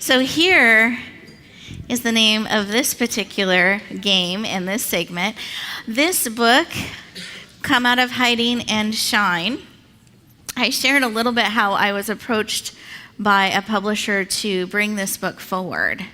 So here is the name of this particular game in this segment. This book, Come Out of Hiding and Shine. I shared a little bit how I was approached by a publisher to bring this book forward.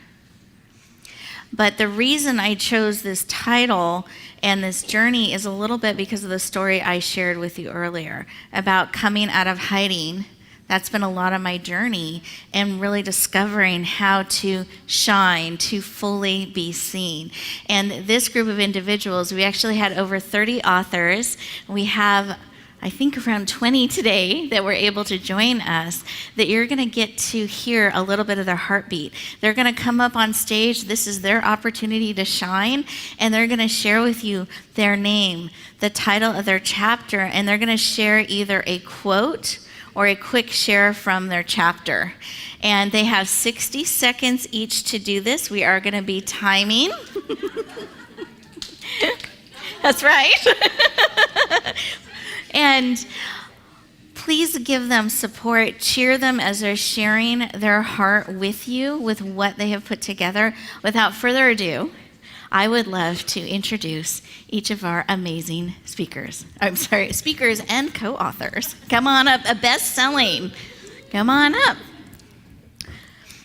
But the reason I chose this title and this journey is a little bit because of the story I shared with you earlier about coming out of hiding. That's been a lot of my journey and really discovering how to shine, to fully be seen. And this group of individuals, we actually had over 30 authors. We have, I think, around 20 today that were able to join us, that you're going to get to hear a little bit of their heartbeat. They're going to come up on stage. This is their opportunity to shine, and they're going to share with you their name, the title of their chapter, and they're going to share either a quote or a quick share from their chapter. And they have 60 seconds each to do this. We are going to be timing. That's right. And please give them support. Cheer them as they're sharing their heart with you, with what they have put together. Without further ado, I would love to introduce each of our amazing speakers. Speakers and co-authors. Come on up, a best-selling. Come on up.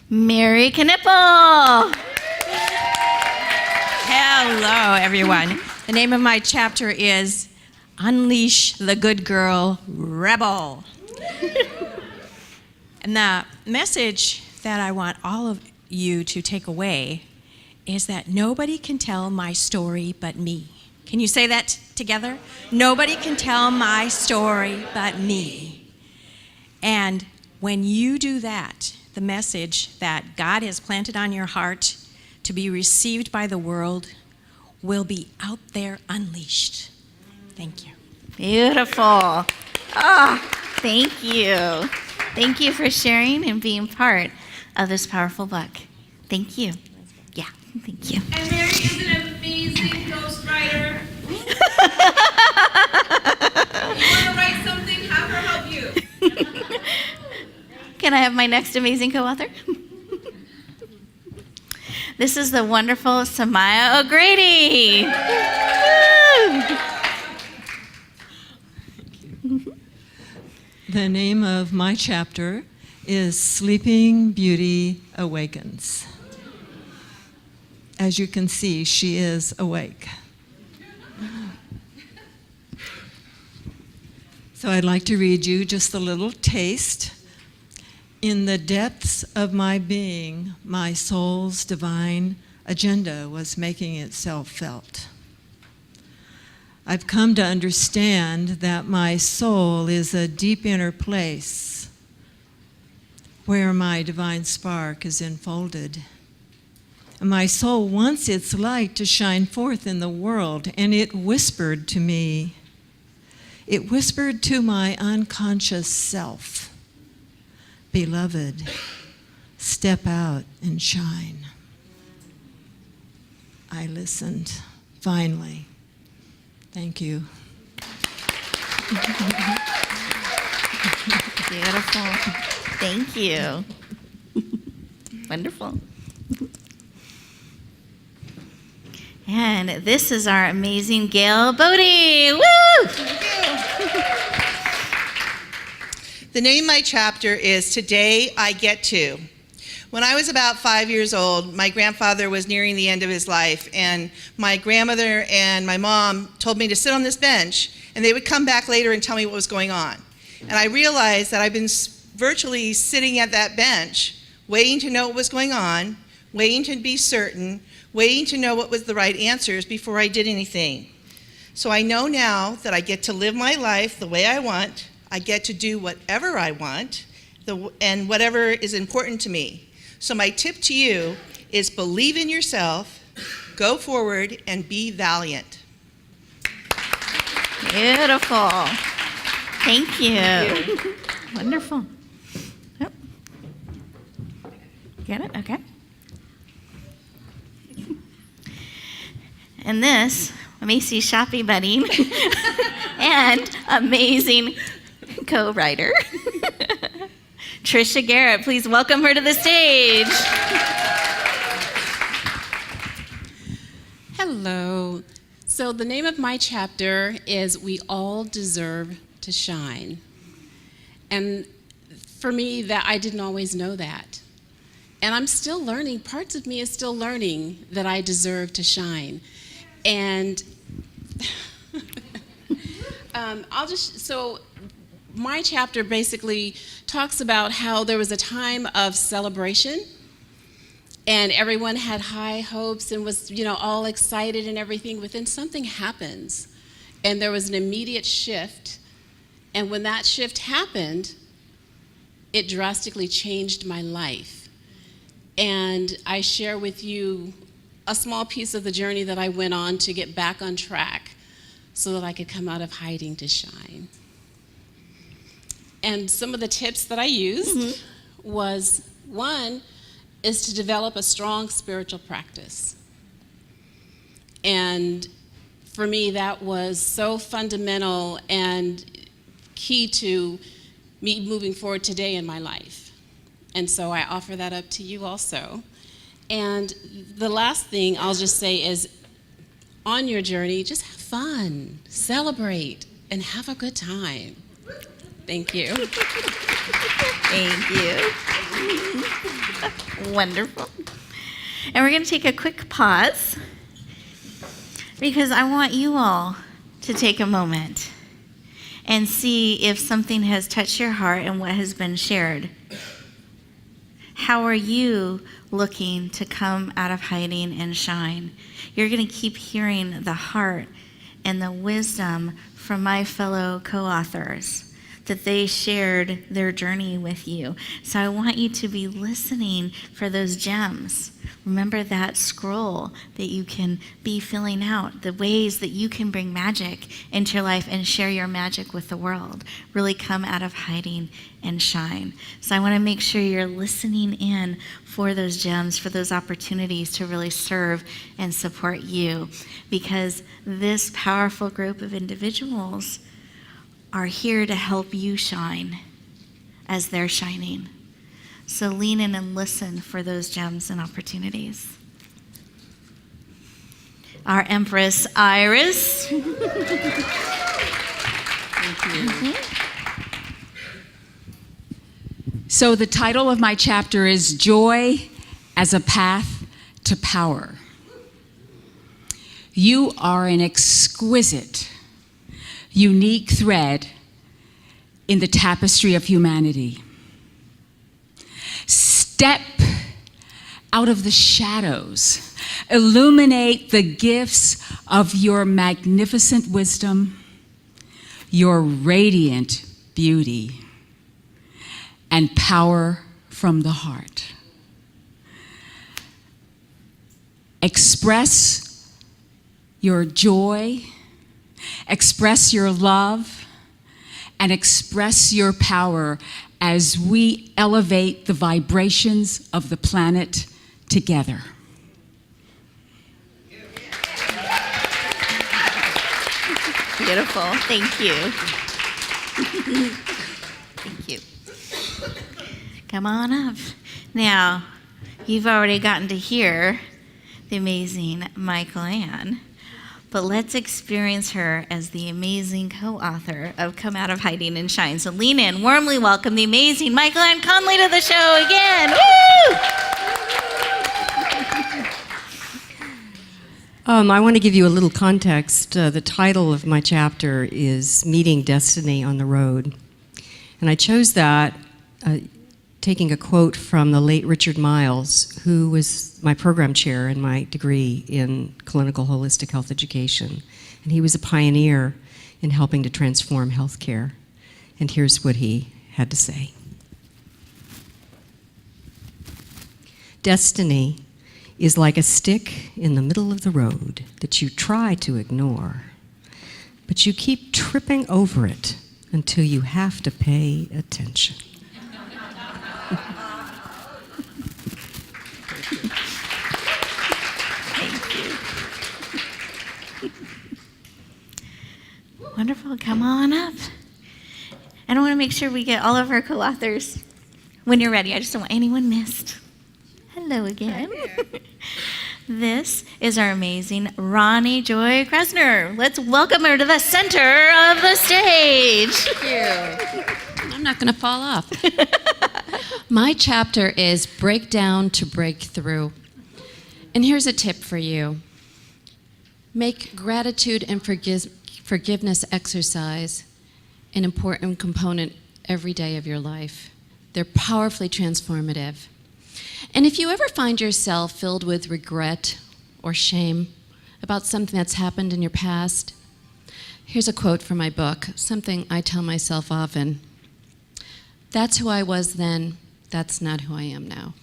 Mary Knipple. Hello, everyone. The name of my chapter is Unleash the Good Girl Rebel. And the message that I want all of you to take away is that nobody can tell my story but me. Can you say that together? Nobody can tell my story but me. And when you do that, the message that God has planted on your heart to be received by the world will be out there unleashed. Thank you. Beautiful. Oh, thank you. Thank you for sharing and being part of this powerful book. Thank you. Yeah, thank you. And Mary is an amazing ghostwriter. You want to write something, have her help you. Can I have my next amazing co-author? This is the wonderful Samaya O'Grady. The name of my chapter is Sleeping Beauty Awakens. As you can see, she is awake. So I'd like to read you just a little taste. In the depths of my being, my soul's divine agenda was making itself felt. I've come to understand that my soul is a deep inner place where my divine spark is enfolded. My soul wants its light to shine forth in the world, and it whispered to me. It whispered to my unconscious self, "Beloved, step out and shine." I listened, finally. Thank you. Beautiful. Thank you. Wonderful. And this is our amazing Gail Bodie. Woo! The name of my chapter is Today I Get To. When I was about 5 years old, my grandfather was nearing the end of his life, and my grandmother and my mom told me to sit on this bench, and they would come back later and tell me what was going on. And I realized that I've been virtually sitting at that bench, waiting to know what was going on, waiting to be certain, waiting to know what was the right answers before I did anything. So I know now that I get to live my life the way I want. I get to do whatever I want, and whatever is important to me. So my tip to you is believe in yourself, go forward, and be valiant. Beautiful. Thank you. Wonderful. Yep. Get it? Okay. And this, Macy's Shopping Buddy and amazing co-writer, Trisha Garrett. Please welcome her to the stage. Hello. So the name of my chapter is We All Deserve to Shine. And for me, that I didn't always know that. And I'm still learning. Parts of me is still learning that I deserve to shine. And so my chapter basically talks about how there was a time of celebration and everyone had high hopes and was, all excited and everything, but then something happens and there was an immediate shift. And when that shift happened, it drastically changed my life. And I share with you a small piece of the journey that I went on to get back on track so that I could come out of hiding to shine. And some of the tips that I used was, one, is to develop a strong spiritual practice. And for me, that was so fundamental and key to me moving forward today in my life. And so I offer that up to you also. And the last thing I'll just say is, on your journey, just have fun, celebrate, and have a good time. Thank you. Thank you. Wonderful. And we're going to take a quick pause because I want you all to take a moment and see if something has touched your heart and what has been shared. How are you looking to come out of hiding and shine? You're going to keep hearing the heart and the wisdom from my fellow co-authors, that they shared their journey with you. So I want you to be listening for those gems. Remember that scroll that you can be filling out, the ways that you can bring magic into your life and share your magic with the world. Really come out of hiding and shine. So I want to make sure you're listening in for those gems, for those opportunities to really serve and support you, because this powerful group of individuals are here to help you shine as they're shining. So lean in and listen for those gems and opportunities. Our Empress Iris. Thank you. So the title of my chapter is Joy as a Path to Power. You are an exquisite, unique thread in the tapestry of humanity. Step out of the shadows, illuminate the gifts of your magnificent wisdom, your radiant beauty, and power from the heart. Express your joy, express your love, and express your power as we elevate the vibrations of the planet together. Beautiful. Thank you. Thank you. Come on up. Now, you've already gotten to hear the amazing Michael Ann, but let's experience her as the amazing co-author of Come Out of Hiding and Shine. So lean in, warmly welcome the amazing Michael Ann Conley to the show again. Woo! I want to give you a little context. The title of my chapter is Meeting Destiny on the Road. And I chose that taking a quote from the late Richard Miles, who was my program chair in my degree in clinical holistic health education. And he was a pioneer in helping to transform healthcare. And here's what he had to say. Destiny is like a stick in the middle of the road that you try to ignore, but you keep tripping over it until you have to pay attention. Wonderful. Come on up. And I want to make sure we get all of our co-authors when you're ready. I just don't want anyone missed. Hello again. This is our amazing Ronnie Joy Kressner. Let's welcome her to the center of the stage. Thank you. I'm not going to fall off. My chapter is Break Down to Break Through. And here's a tip for you. Make gratitude and forgiveness exercise an important component every day of your life. They're powerfully transformative. And if you ever find yourself filled with regret or shame about something that's happened in your past, here's a quote from my book, something I tell myself often. That's who I was then, that's not who I am now.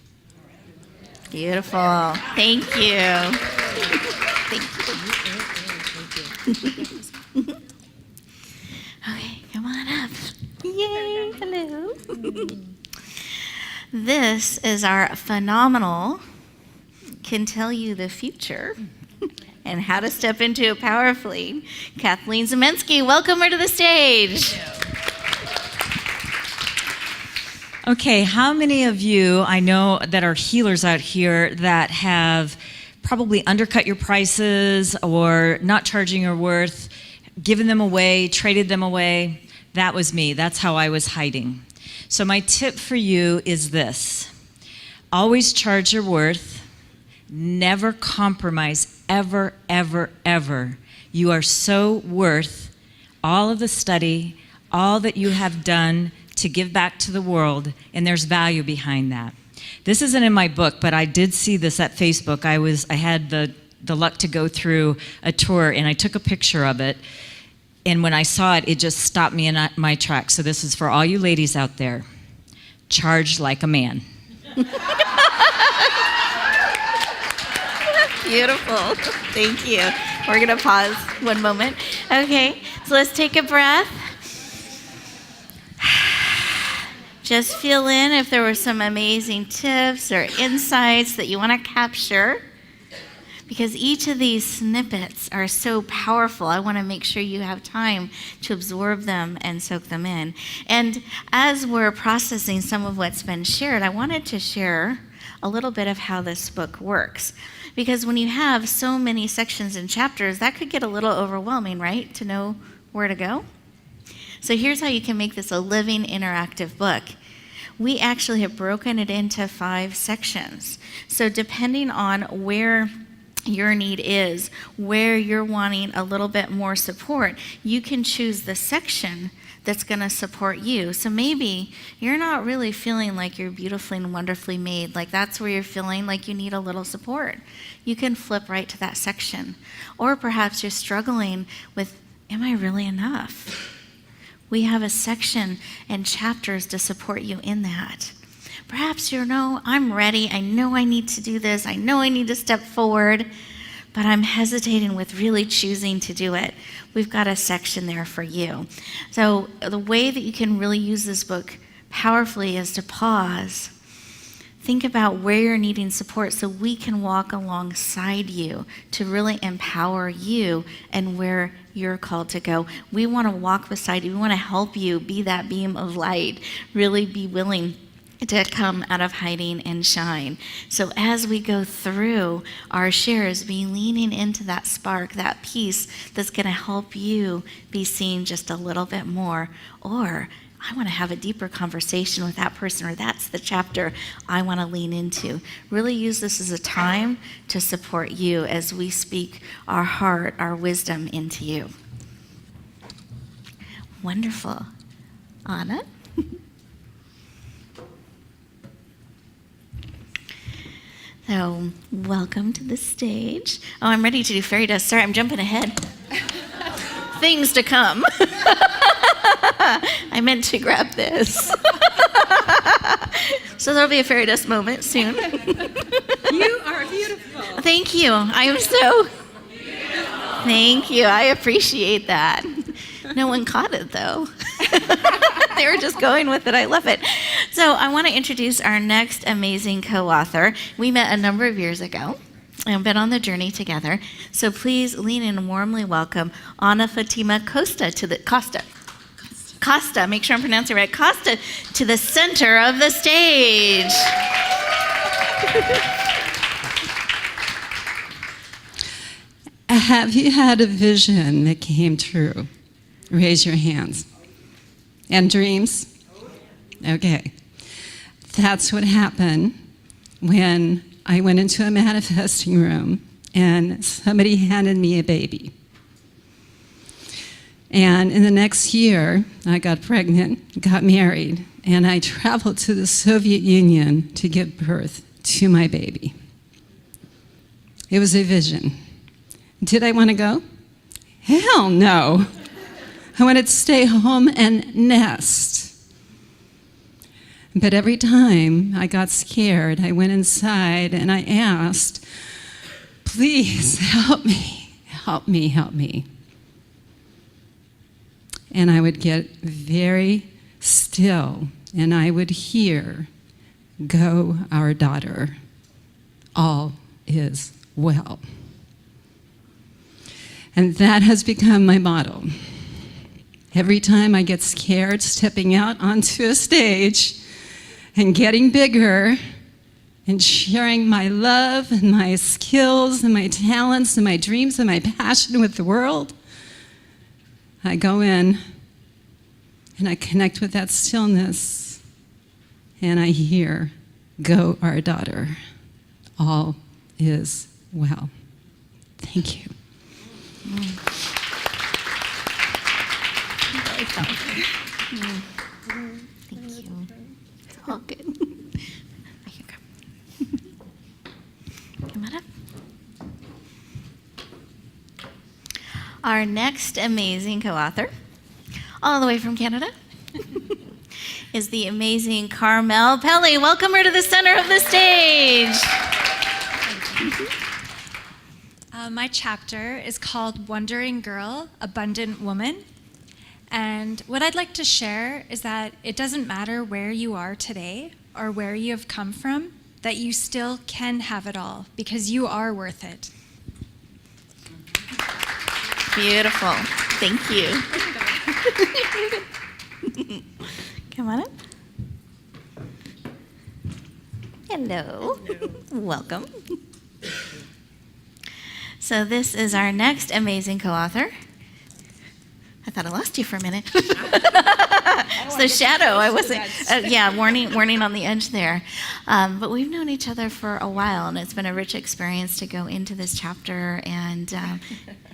Beautiful. Thank you. Okay, come on up. Yay, hello. This is our phenomenal Can Tell You the Future and How to Step Into It Powerfully. Kathleen Zemensky, welcome her to the stage. Okay, how many of you I know that are healers out here that have probably undercut your prices or not charging your worth, given them away, traded them away? That was me. That's how I was hiding. So my tip for you is this. Always charge your worth. Never compromise, ever, ever, ever. You are so worth all of the study, all that you have done to give back to the world, and there's value behind that. This isn't in my book, but I did see this at Facebook. I had the luck to go through a tour, and I took a picture of it. And when I saw it, it just stopped me in my tracks. So this is for all you ladies out there. Charge like a man. Beautiful. Thank you. We're going to pause one moment. Okay, so let's take a breath. Just feel in if there were some amazing tips or insights that you want to capture. Because each of these snippets are so powerful, I want to make sure you have time to absorb them and soak them in. And as we're processing some of what's been shared, I wanted to share a little bit of how this book works. Because when you have so many sections and chapters, that could get a little overwhelming, right? To know where to go. So here's how you can make this a living, interactive book. We actually have broken it into 5 sections. So depending on where your need is, where you're wanting a little bit more support, you can choose the section that's going to support you. So maybe you're not really feeling like you're beautifully and wonderfully made, like that's where you're feeling like you need a little support. You can flip right to that section. Or perhaps you're struggling with, am I really enough? We have a section and chapters to support you in that. Perhaps you know, I'm ready, I know I need to do this, I know I need to step forward, but I'm hesitating with really choosing to do it. We've got a section there for you. So the way that you can really use this book powerfully is to pause. Think about where you're needing support so we can walk alongside you to really empower you and where you're called to go. We want to walk beside you. We want to help you be that beam of light, really be willing to come out of hiding and shine. So as we go through our shares, be leaning into that spark, that piece that's going to help you be seen just a little bit more. Or I want to have a deeper conversation with that person, or that's the chapter I want to lean into. Really use this as a time to support you as we speak our heart, our wisdom into you. Wonderful. Anna? So, welcome to the stage. Oh, I'm ready to do fairy dust. Sorry, I'm jumping ahead. Things to come. I meant to grab this. So there'll be a fairy dust moment soon. You are beautiful. Thank you. I am so... Thank you. I appreciate that. No one caught it, though. They were just going with it. I love it. So I want to introduce our next amazing co-author. We met a number of years ago and been on the journey together. So please lean in and warmly welcome Ana Fatima Costa to the Costa, make sure I'm pronouncing it right. Costa to the center of the stage. have you had a vision that came true? Raise your hands. And dreams? Okay. That's what happened when I went into a manifesting room and somebody handed me a baby. And in the next year, I got pregnant, got married, and I traveled to the Soviet Union to give birth to my baby. It was a vision. Did I want to go? Hell no. I wanted to stay home and nest. But every time I got scared, I went inside and I asked, please help me, help me, help me. And I would get very still and I would hear, go our daughter, all is well. And that has become my motto. Every time I get scared stepping out onto a stage and getting bigger and sharing my love and my skills and my talents and my dreams and my passion with the world, I go in and I connect with that stillness and I hear, go our daughter, all is well. Thank you. Thank you. It's all good. I can go. Come on up. Our next amazing co-author, all the way from Canada, is the amazing Carmel Pelly. Welcome her to the center of the stage. My chapter is called Wondering Girl, Abundant Woman. And what I'd like to share is that it doesn't matter where you are today or where you have come from, that you still can have it all because you are worth it. Beautiful. Thank you. Come on up. Hello. Welcome. So this is our next amazing co-author. I thought I lost you for a minute. It's the shadow. I wasn't. Warning on the edge there. But we've known each other for a while, and it's been a rich experience to go into this chapter and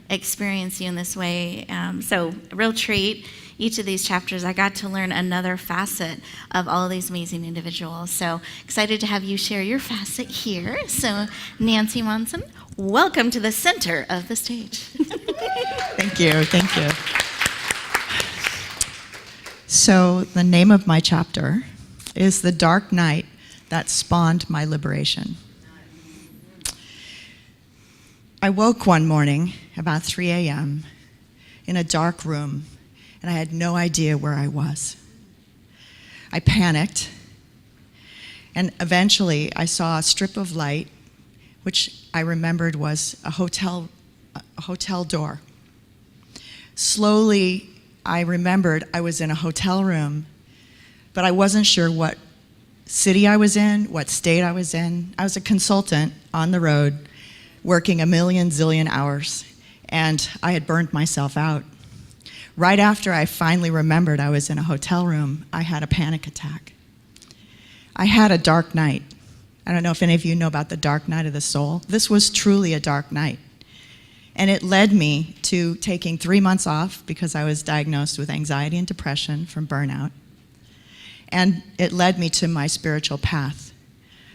experience you in this way. So a real treat. Each of these chapters, I got to learn another facet of all of these amazing individuals. So excited to have you share your facet here. So Nancy Monson, welcome to the center of the stage. Thank you. So the name of my chapter is The Dark Night That Spawned My Liberation. I woke one morning about 3 a.m. in a dark room, and I had no idea where I was. I panicked, and eventually I saw a strip of light, which I remembered was a hotel door. Slowly, I remembered I was in a hotel room, but I wasn't sure what city I was in, what state I was in. I was a consultant on the road, working a million zillion hours, and I had burned myself out. Right after I finally remembered I was in a hotel room, I had a panic attack. I had a dark night. I don't know if any of you know about the dark night of the soul. This was truly a dark night. And it led me to taking 3 months off because I was diagnosed with anxiety and depression from burnout. And it led me to my spiritual path.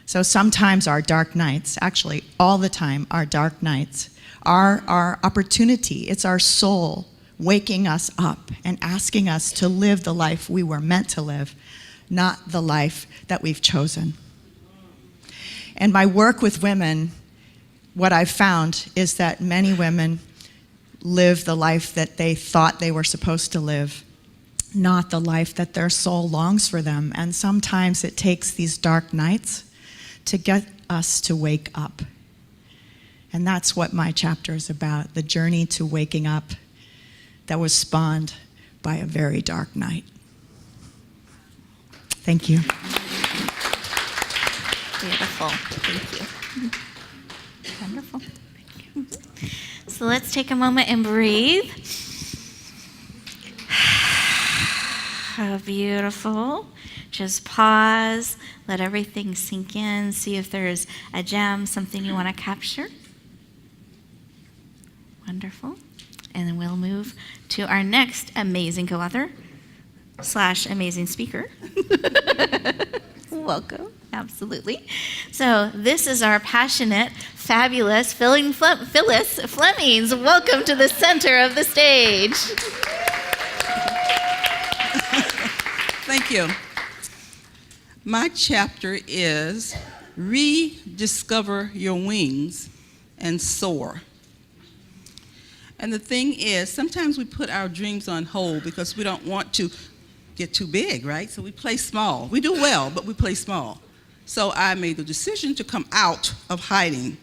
So sometimes our dark nights, actually all the time, our dark nights are our opportunity. It's our soul waking us up and asking us to live the life we were meant to live, not the life that we've chosen. And my work with women, what I've found is that many women live the life that they thought they were supposed to live, not the life that their soul longs for them. And sometimes it takes these dark nights to get us to wake up. And that's what my chapter is about, the journey to waking up that was spawned by a very dark night. Thank you. Beautiful. Thank you. Wonderful. Thank you. So So let's take a moment and breathe. Oh, beautiful. Just pause, let everything sink in, see if there's a gem, something you want to capture. Wonderful. And then we'll move to our next amazing co-author / amazing speaker. Welcome. Absolutely. So this is our passionate, fabulous Phyllis Flemings. Welcome to the center of the stage. Thank you. My chapter is Rediscover Your Wings and Soar. And the thing is, sometimes we put our dreams on hold because we don't want to get too big, right? So we play small. We do well, but we play small. So I made the decision to come out of hiding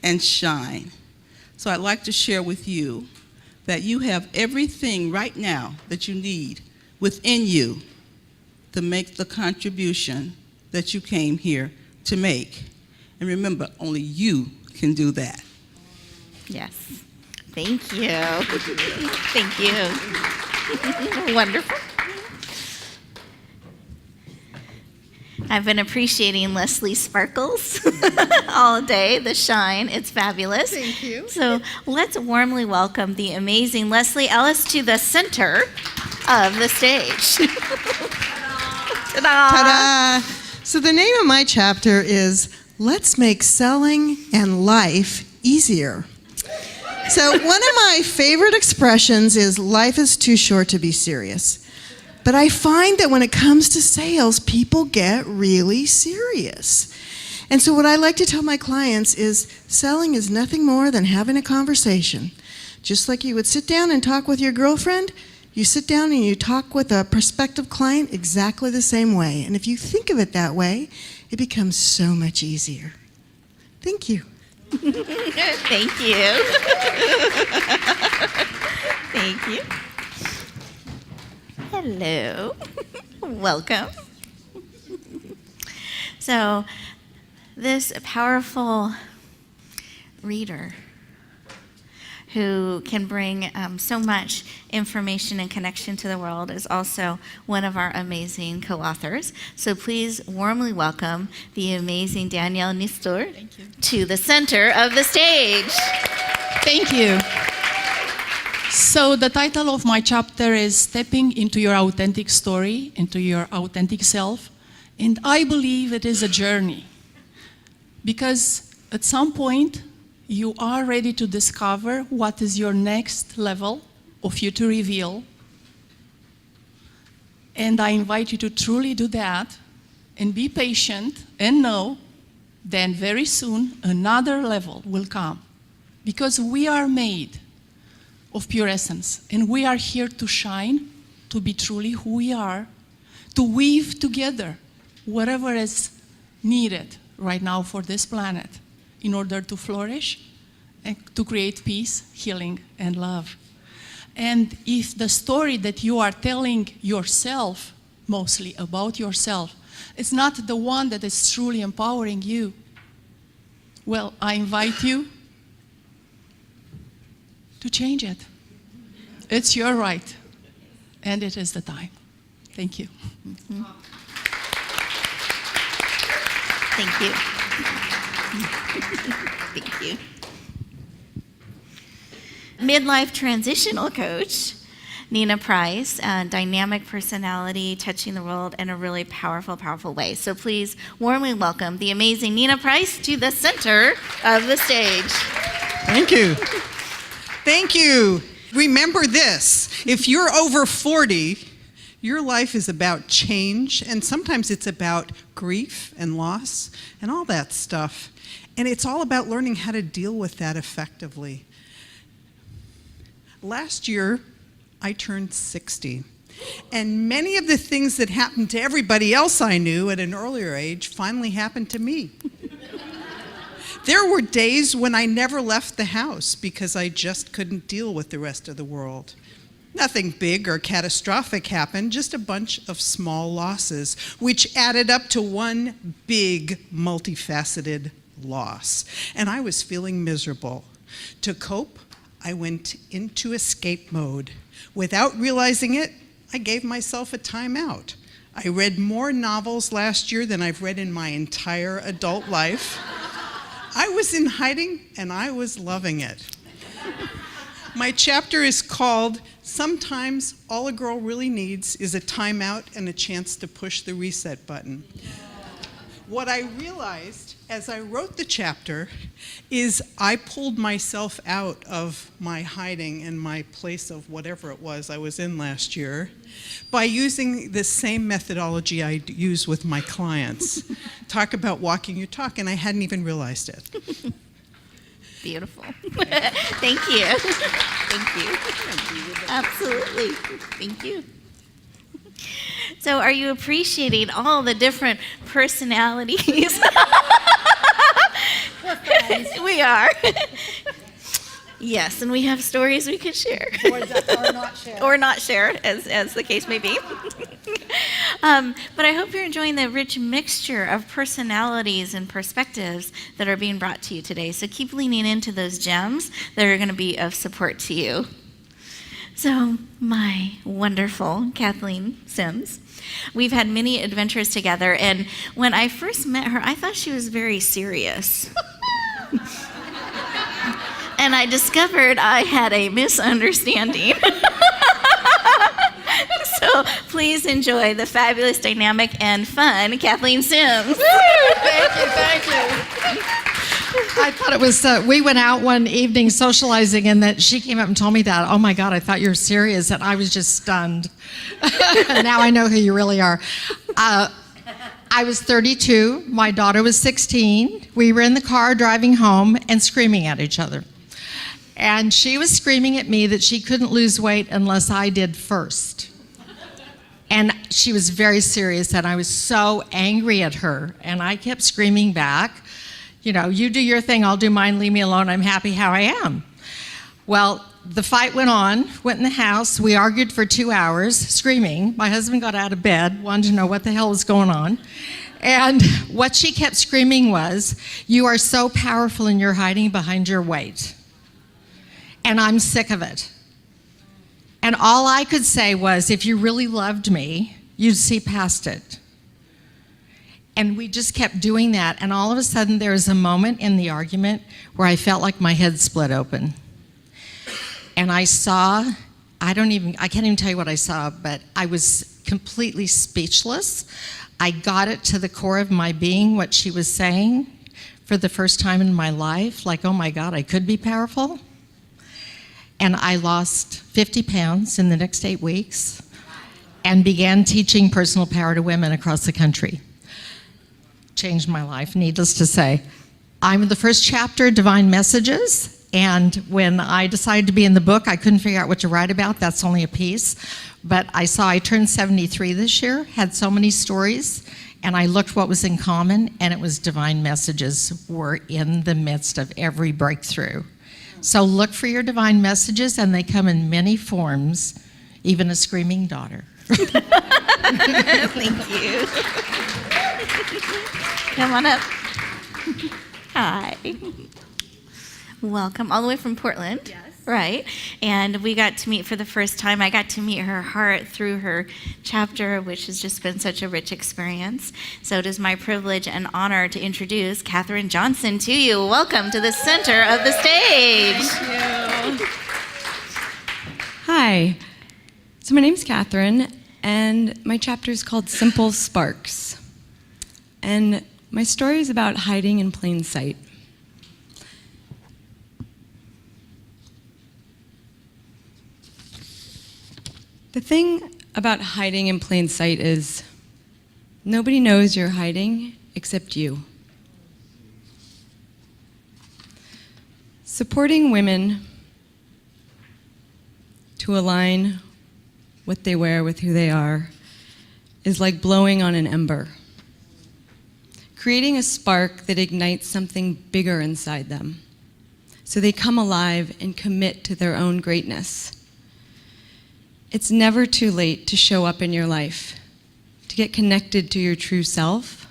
and shine. So I'd like to share with you that you have everything right now that you need within you to make the contribution that you came here to make. And remember, only you can do that. Yes. Thank you. Thank you. Wonderful. I've been appreciating Leslie's sparkles all day, the shine. It's fabulous. Thank you. So let's warmly welcome the amazing Leslie Ellis to the center of the stage. Ta-da! Ta-da! So the name of my chapter is Let's Make Selling and Life Easier. So one of my favorite expressions is life is too short to be serious. But I find that when it comes to sales, people get really serious. And so what I like to tell my clients is selling is nothing more than having a conversation. Just like you would sit down and talk with your girlfriend, you sit down and you talk with a prospective client exactly the same way. And if you think of it that way, it becomes so much easier. Thank you. Thank you. Thank you. Hello. Welcome. So, this powerful reader who can bring so much information and connection to the world is also one of our amazing co-authors. So please warmly welcome the amazing Danielle Nistor to the center of the stage. Thank you. So the title of my chapter is Stepping into Your Authentic Story, into Your Authentic Self. And I believe it is a journey. Because at some point, you are ready to discover what is your next level of you to reveal. And I invite you to truly do that and be patient and know then very soon another level will come. Because we are made of pure essence and we are here to shine, to be truly who we are, to weave together whatever is needed right now for this planet in order to flourish and to create peace, healing, and love. And if the story that you are telling yourself, mostly about yourself, is not the one that is truly empowering you, well, I invite you to change it. It's your right, and it is the time. Thank you. Mm-hmm. Thank you. Thank you. Midlife transitional coach, Nina Price, dynamic personality, touching the world in a really powerful, powerful way. So please warmly welcome the amazing Nina Price to the center of the stage. Thank you. Thank you. Remember this, if you're over 40, your life is about change, and sometimes it's about grief and loss and all that stuff. And it's all about learning how to deal with that effectively. Last year, I turned 60. And many of the things that happened to everybody else I knew at an earlier age finally happened to me. There were days when I never left the house because I just couldn't deal with the rest of the world. Nothing big or catastrophic happened, just a bunch of small losses, which added up to one big, multifaceted loss. And I was feeling miserable. To cope, I went into escape mode. Without realizing it, I gave myself a timeout. I read more novels last year than I've read in my entire adult life. I was in hiding and I was loving it. My chapter is called Sometimes All a Girl Really Needs is a Timeout and a Chance to Push the Reset Button. What I realized as I wrote the chapter is I pulled myself out of my hiding and my place of whatever it was I was in last year by using the same methodology I use with my clients. Talk about walking your talk, and I hadn't even realized it. Beautiful. Thank you. Thank you. Absolutely. Thank you. So are you appreciating all the different personalities? We are. Yes, and we have stories we could share. Or not share. Or not share, as the case may be. But I hope you're enjoying the rich mixture of personalities and perspectives that are being brought to you today. So keep leaning into those gems that are going to be of support to you. So, my wonderful Kathleen Sims, we've had many adventures together, and when I first met her, I thought she was very serious. And I discovered I had a misunderstanding. So please enjoy the fabulous, dynamic, and fun Kathleen Sims. Thank you. I thought it was, we went out one evening socializing, and that she came up and told me that. Oh my God, I thought you were serious, and I was just stunned. Now I know who you really are. I was 32, my daughter was 16. We were in the car driving home and screaming at each other. And she was screaming at me that she couldn't lose weight unless I did first. And she was very serious, and I was so angry at her. And I kept screaming back, you know, you do your thing, I'll do mine, leave me alone, I'm happy how I am. Well, the fight went on, went in the house, we argued for 2 hours, screaming. My husband got out of bed, wanted to know what the hell was going on. And what she kept screaming was, you are so powerful and you're hiding behind your weight. And I'm sick of it. And all I could say was, if you really loved me, you'd see past it. And we just kept doing that. And all of a sudden, there was a moment in the argument where I felt like my head split open. And I saw, I can't even tell you what I saw, but I was completely speechless. I got it to the core of my being, what she was saying, for the first time in my life. Like, oh my God, I could be powerful. And I lost 50 pounds in the next 8 weeks and began teaching personal power to women across the country. Changed my life, needless to say. I'm in the first chapter, Divine Messages, and when I decided to be in the book, I couldn't figure out what to write about. That's only a piece. But I saw I turned 73 this year, had so many stories, and I looked what was in common, and it was divine messages were in the midst of every breakthrough. So look for your divine messages, and they come in many forms, even a screaming daughter. Thank you. Come on up. Hi. Welcome, all the way from Portland. Yes. Right. And we got to meet for the first time. I got to meet her heart through her chapter, which has just been such a rich experience. So it is my privilege and honor to introduce Katherine Johnson to you. Welcome to the center of the stage. Thank you. Hi. So my name's Katherine, and my chapter is called Simple Sparks. And my story is about hiding in plain sight. The thing about hiding in plain sight is nobody knows you're hiding except you. Supporting women to align what they wear with who they are is like blowing on an ember, creating a spark that ignites something bigger inside them, so they come alive and commit to their own greatness. It's never too late to show up in your life, to get connected to your true self,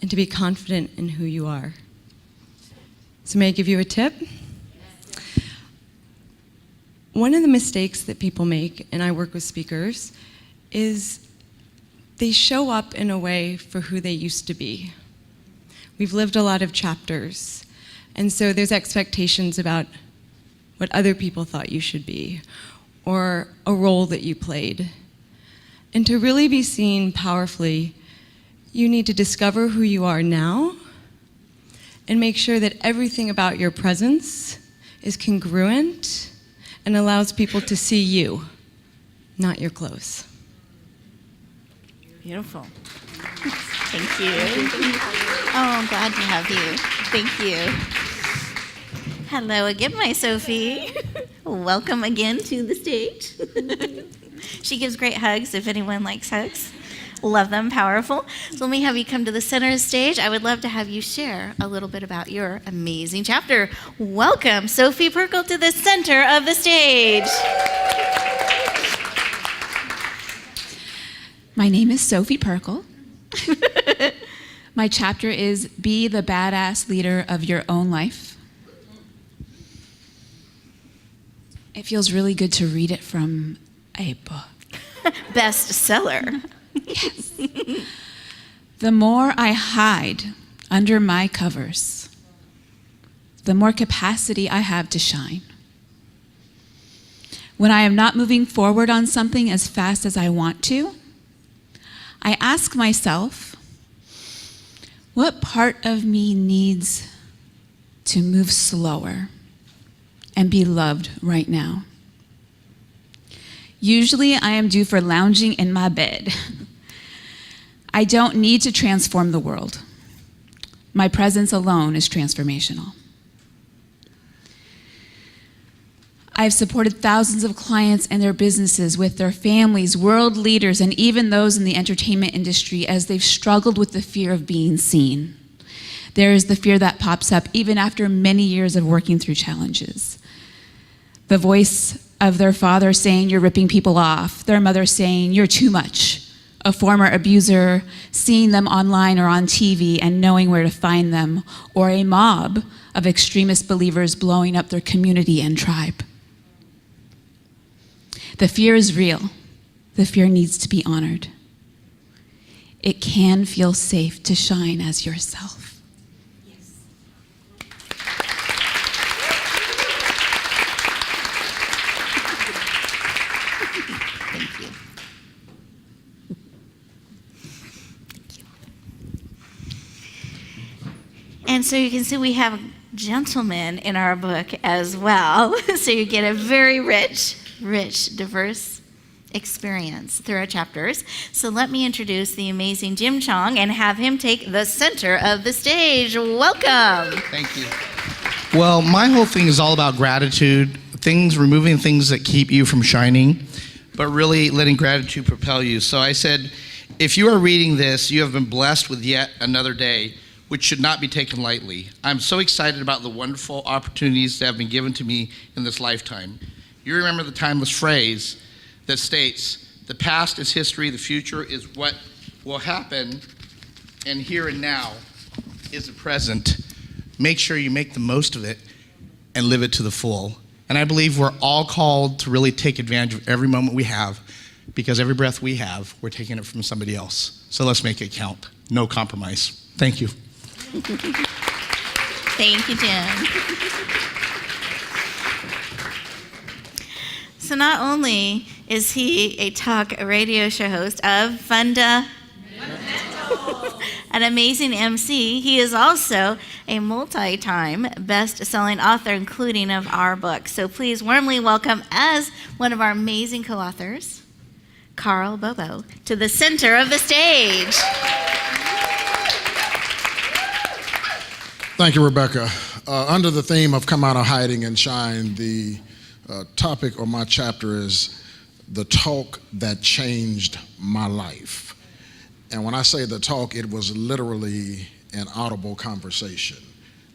and to be confident in who you are. So may I give you a tip? one of the mistakes that people make, and I work with speakers, is they show up in a way for who they used to be. We've lived a lot of chapters, and so there's expectations about what other people thought you should be, or a role that you played. And to really be seen powerfully, you need to discover who you are now and make sure that everything about your presence is congruent and allows people to see you, not your clothes. Beautiful. Thank you. Oh, I'm glad to have you. Thank you. Hello again, my Sophie. Welcome again to the stage. She gives great hugs if anyone likes hugs. Love them, powerful. So let me have you come to the center of the stage. I would love to have you share a little bit about your amazing chapter. Welcome, Sophie Perkle, to the center of the stage. My name is Sophie Perkle. My chapter is Be the Badass Leader of Your Own Life. It feels really good to read it from a book. Bestseller. Yes. The more I hide under my covers, the more capacity I have to shine. When I am not moving forward on something as fast as I want to, I ask myself, what part of me needs to move slower and be loved right now? Usually I am due for lounging in my bed. I don't need to transform the world. My presence alone is transformational. I've supported thousands of clients and their businesses with their families, world leaders, and even those in the entertainment industry as they've struggled with the fear of being seen. There is the fear that pops up even after many years of working through challenges. The voice of their father saying, "You're ripping people off," their mother saying, "You're too much," a former abuser seeing them online or on TV and knowing where to find them, or a mob of extremist believers blowing up their community and tribe. The fear is real. The fear needs to be honored. It can feel safe to shine as yourself. And so you can see we have gentlemen in our book as well. So you get a very rich, diverse experience through our chapters. So let me introduce the amazing Jim Chong and have him take the center of the stage. Welcome. Thank you. Well, my whole thing is all about gratitude, removing things that keep you from shining, but really letting gratitude propel you. So I said, if you are reading this, you have been blessed with yet another day, which should not be taken lightly. I'm so excited about the wonderful opportunities that have been given to me in this lifetime. You remember the timeless phrase that states, the past is history, the future is what will happen, and here and now is the present. Make sure you make the most of it and live it to the full. And I believe we're all called to really take advantage of every moment we have, because every breath we have, we're taking it from somebody else. So let's make it count. No compromise. Thank you. Thank you, Jim. So not only is he a radio show host of Funda, an amazing MC, he is also a multi-time best-selling author, including of our book. So please warmly welcome, as one of our amazing co-authors, Carl Bobo, to the center of the stage. Thank you, Rebecca. Under the theme of Come Out of Hiding and Shine, the topic of my chapter is the talk that changed my life. And when I say the talk, it was literally an audible conversation,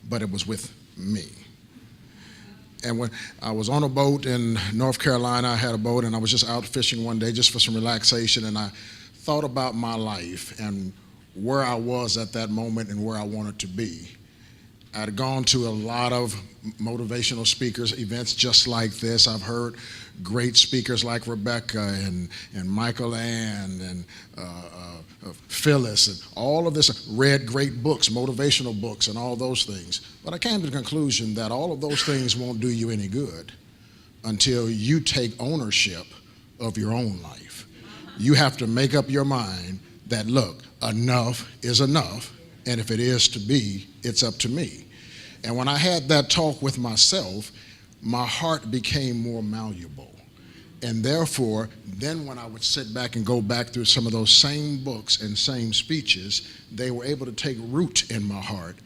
but it was with me. And when I was on a boat in North Carolina, I had a boat and I was just out fishing one day just for some relaxation, and I thought about my life and where I was at that moment and where I wanted to be. I'd gone to a lot of motivational speakers, events just like this. I've heard great speakers like Rebecca and Michael Ann and Phyllis and all of this, read great books, motivational books and all those things. But I came to the conclusion that all of those things won't do you any good until you take ownership of your own life. You have to make up your mind that, look, enough is enough, and if it is to be, it's up to me. And when I had that talk with myself, my heart became more malleable. And therefore, then when I would sit back and go back through some of those same books and same speeches, they were able to take root in my heart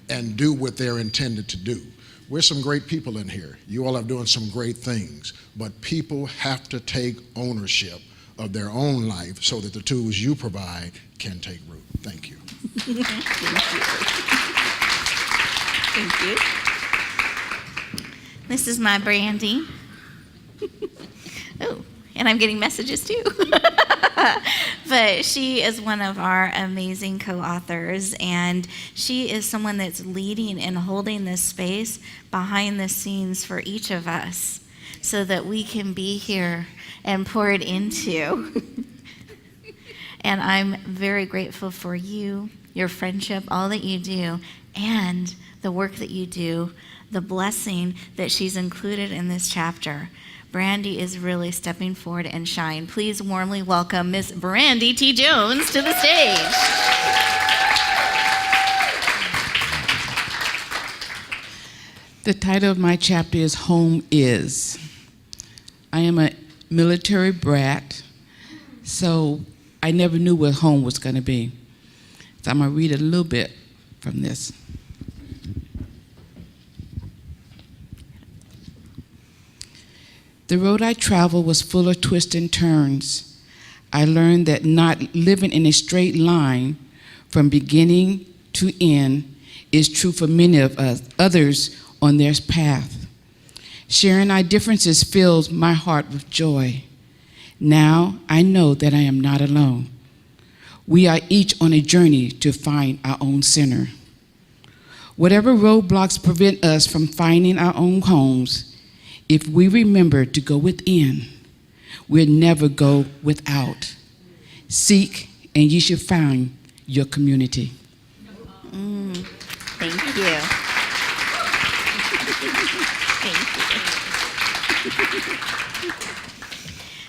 and do what they're intended to do. We're some great people in here. You all are doing some great things, but people have to take ownership of their own life so that the tools you provide can take root. Thank you. Thank you. Thank you. This is my Brandy. Oh, and I'm getting messages too. But she is one of our amazing co-authors, and she is someone that's leading and holding this space behind the scenes for each of us so that we can be here and poured into. And I'm very grateful for you, your friendship, all that you do, and the work that you do, the blessing that she's included in this chapter. Brandy is really stepping forward and shine. Please warmly welcome Miss Brandy T. Jones to the stage. The title of my chapter is Home Is. I am a military brat, so I never knew what home was going to be. So I'm going to read a little bit from this. The road I traveled was full of twists and turns. I learned that not living in a straight line from beginning to end is true for many of us, others on their path. Sharing our differences fills my heart with joy. Now I know that I am not alone. We are each on a journey to find our own center. Whatever roadblocks prevent us from finding our own homes, if we remember to go within, we'll never go without. Seek, and you shall find your community. Thank you. Thank you.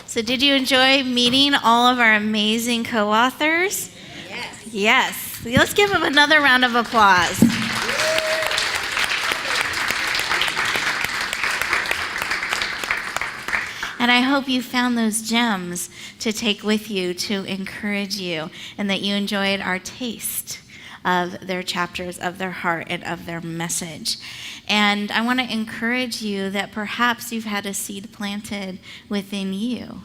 So did you enjoy meeting all of our amazing co-authors? Yes. Yes. Let's give them another round of applause. And I hope you found those gems to take with you to encourage you, and that you enjoyed our taste of their chapters, of their heart, and of their message. And I want to encourage you that perhaps you've had a seed planted within you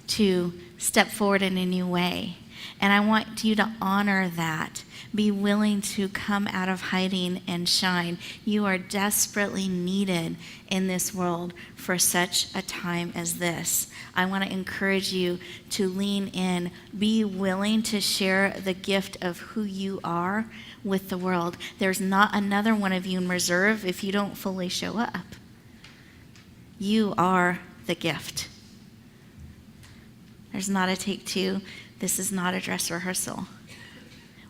to step forward in a new way. And I want you to honor that. Be willing to come out of hiding and shine. You are desperately needed in this world for such a time as this. I want to encourage you to lean in. Be willing to share the gift of who you are with the world. There's not another one of you in reserve if you don't fully show up. You are the gift. There's not a take two. This is not a dress rehearsal.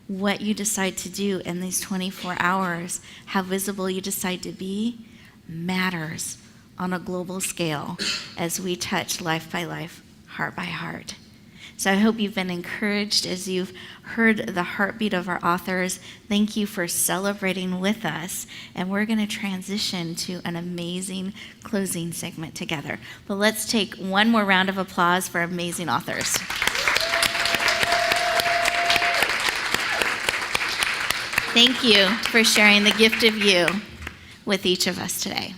What you decide to do in these 24 hours, how visible you decide to be, matters on a global scale as we touch life by life, heart by heart. So I hope you've been encouraged as you've heard the heartbeat of our authors. Thank you for celebrating with us. And we're going to transition to an amazing closing segment together. But let's take one more round of applause for amazing authors. Thank you for sharing the gift of you with each of us today.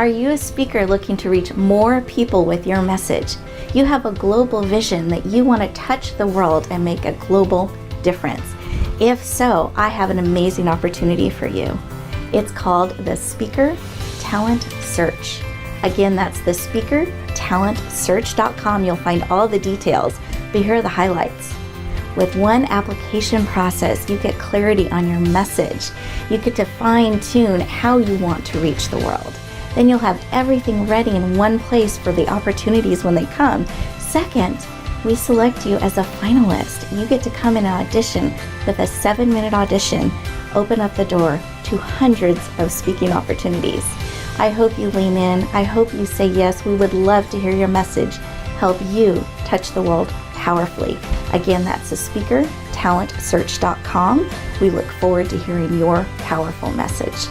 Are you a speaker looking to reach more people with your message? You have a global vision that you want to touch the world and make a global difference. If so, I have an amazing opportunity for you. It's called the Speaker Talent Search. Again, that's the speakertalentsearch.com. You'll find all the details, but here are the highlights. With one application process, you get clarity on your message. You get to fine-tune how you want to reach the world. Then you'll have everything ready in one place for the opportunities when they come. Second, we select you as a finalist. You get to come in and audition with a 7-minute audition, open up the door to hundreds of speaking opportunities. I hope you lean in. I hope you say yes. We would love to hear your message. Help you touch the world powerfully. Again, that's the speakertalentsearch.com. We look forward to hearing your powerful message.